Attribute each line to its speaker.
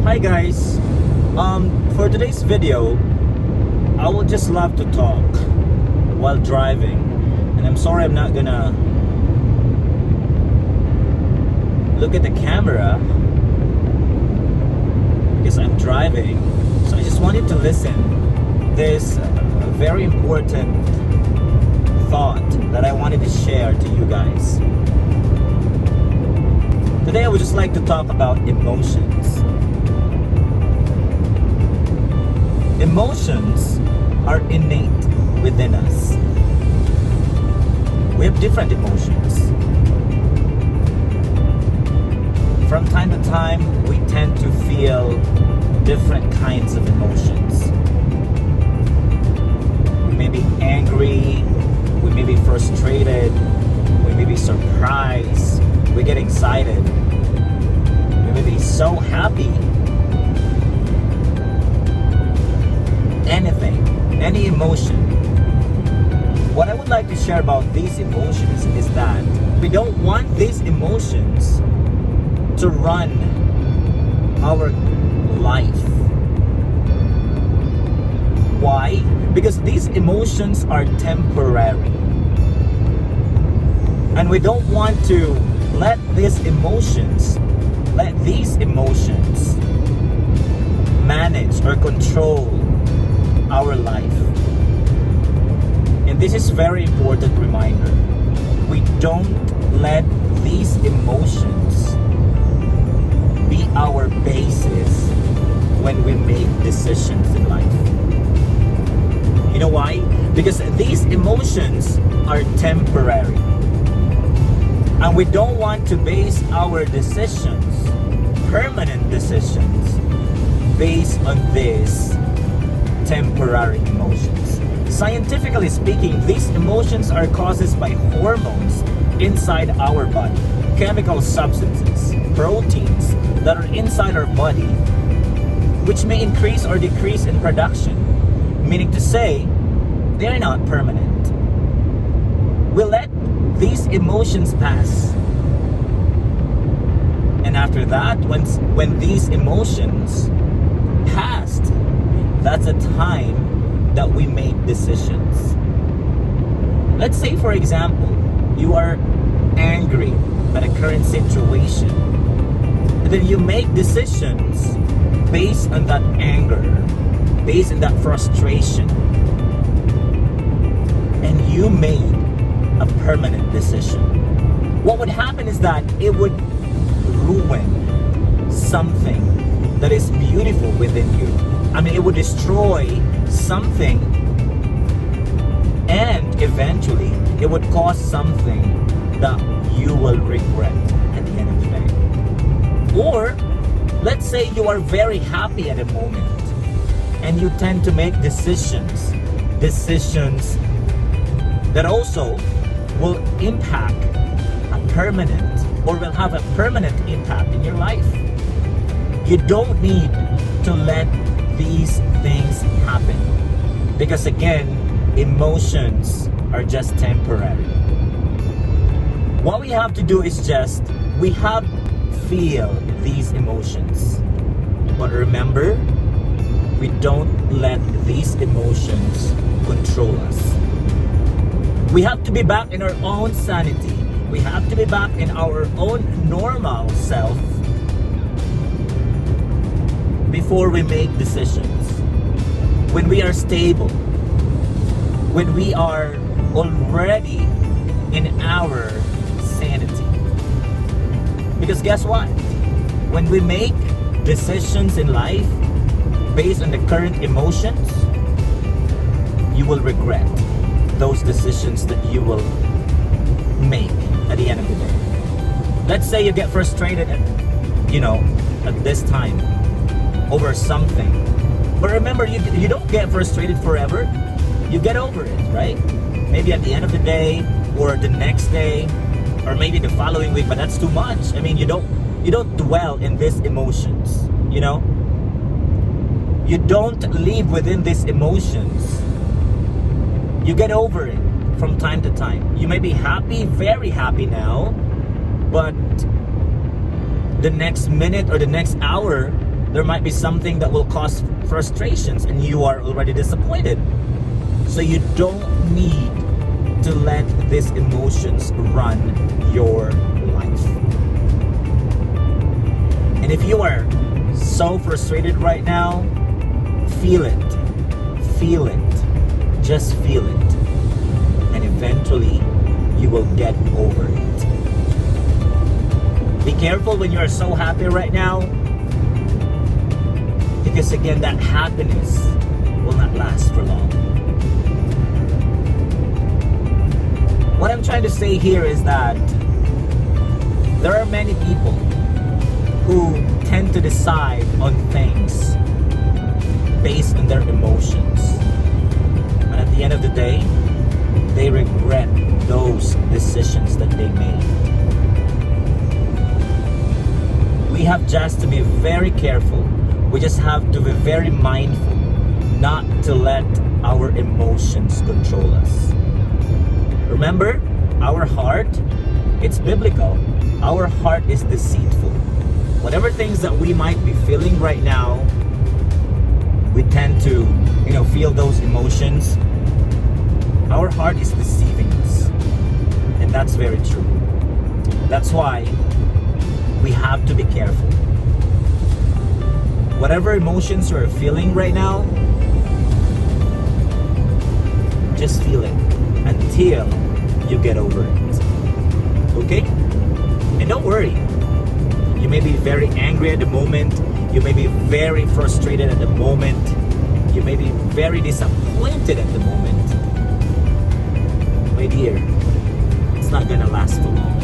Speaker 1: Hi guys, for today's video, I would just love to talk while driving, and I'm sorry I'm not gonna look at the camera because I'm driving. So I just wanted to listen. There's a very important thought that I wanted to share to you guys. Today I would just like to talk about emotions. Emotions are innate within us. We have different emotions. From time to time, we tend to feel different kinds of emotions. We may be angry, we may be frustrated, we may be surprised, we get excited, we may be so happy. Anything, any emotion. What I would like to share about these emotions is that we don't want these emotions to run our life. Why? Because these emotions are temporary. And we don't want to let these emotions manage or control our life. And this is very important reminder. We don't let these emotions be our basis when we make decisions in life. You know why? Because these emotions are temporary. And we don't want to base our decisions, permanent decisions, based on these temporary emotions. Scientifically speaking, these emotions are caused by hormones inside our body, chemical substances, proteins that are inside our body, which may increase or decrease in production, meaning to say, they're not permanent. We let these emotions pass. And after that, when these emotions passed, that's a time that we make decisions. Let's say, for example, you are angry at a current situation. And then you make decisions based on that anger, based on that frustration. And you made a permanent decision. What would happen is that it would ruin something that is beautiful within you. I mean, it would destroy something, and eventually it would cause something that you will regret at the end of the day. Or let's say you are very happy at a moment and you tend to make decisions that also will impact a permanent, or will have a permanent impact in your life. You don't need to let these things happen, because again, emotions are just temporary. What we have to do is we have to feel these emotions, but remember, we don't let these emotions control us. We have to be back in our own sanity. We have to be back in our own normal self before we make decisions. When we are stable, when we are already in our sanity. Because guess what? When we make decisions in life based on the current emotions, you will regret those decisions that you will make at the end of the day. Let's say you get frustrated at this time over something. But remember, you don't get frustrated forever. You get over it, right? Maybe at the end of the day, or the next day, or maybe the following week, but that's too much. I mean, you don't dwell in these emotions, you know? You don't live within these emotions. You get over it from time to time. You may be happy, very happy now, but the next minute or the next hour There might be something that will cause frustrations and you are already disappointed. So you don't need to let these emotions run your life. And if you are so frustrated right now, feel it. Feel it. Just feel it. And eventually, you will get over it. Be careful when you are so happy right now, because again, that happiness will not last for long. What I'm trying to say here is that there are many people who tend to decide on things based on their emotions. And at the end of the day, they regret those decisions that they made. We have just to be very careful. We just have to be very mindful not to let our emotions control us. Remember, our heart, it's biblical. Our heart is deceitful. Whatever things that we might be feeling right now, we tend to, feel those emotions. Our heart is deceiving us. And that's very true. That's why we have to be careful. Whatever emotions you're feeling right now, just feel it until you get over it. Okay? And don't worry. You may be very angry at the moment. You may be very frustrated at the moment. You may be very disappointed at the moment. My dear, it's not gonna last for long.